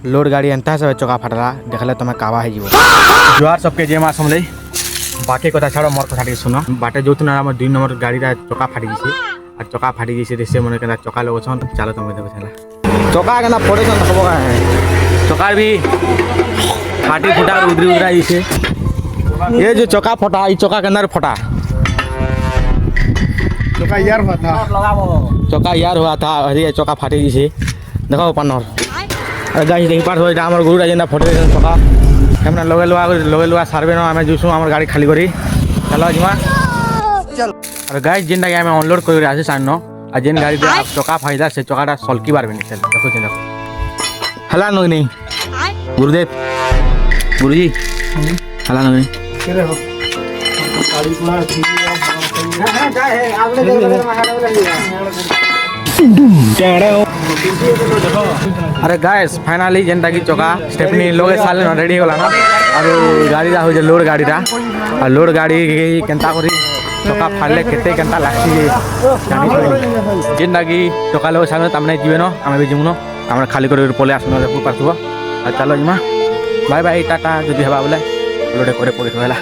Load गाड़ी एंता सब चका फाटला देखले तुम कावा है जुआर सबके जे माँ समझे बाकी कथा छाड़ मोर कथा शुन बाटे जो आम 2 नंबर गाड़ी चका फाटी गई और चका फाटी गई से मन के चका लोग चलो तुम देख चका के पड़े हम चकार भी फाटी फुटा उदरी उदरा से ये जो चका फटा ये चका के अंदर फटा चका यार हुआ था अरे चका फाटी गई देखो पानर गाड़ी देखी पार हो गुरुरा जेना फटे चका हमने लगे लुआ सार्वे न आम जुसु आम गाड़ी खाली करी चलो जिमा और गाड़ी जेनटा आम अनलोड कर आसी साढ़े 9 और जेन गाड़ी चका फाइदा से चकाटा सल्की बार देखो देखो हला नु नहीं गुरुदेव गुरुजी हला नु नहीं अरे गाइस फाइनली जेनटा की चका स्टेपनी लोगे साले न रेडी होला ना और गाड़ी जा हो जे लोड गाड़ी रा और लोड गाड़ी केनता करी चका फाड़ले केते केनता लागसी जानी जेनटा की चका लोगे साले तमने जीवे न आमे भी जिमुनो हमरा खाली कर पले आसनो रे पारथबो चलो जिमा बाय बाय टाटा जदि हबा बोले लोडे करे पड़े होला।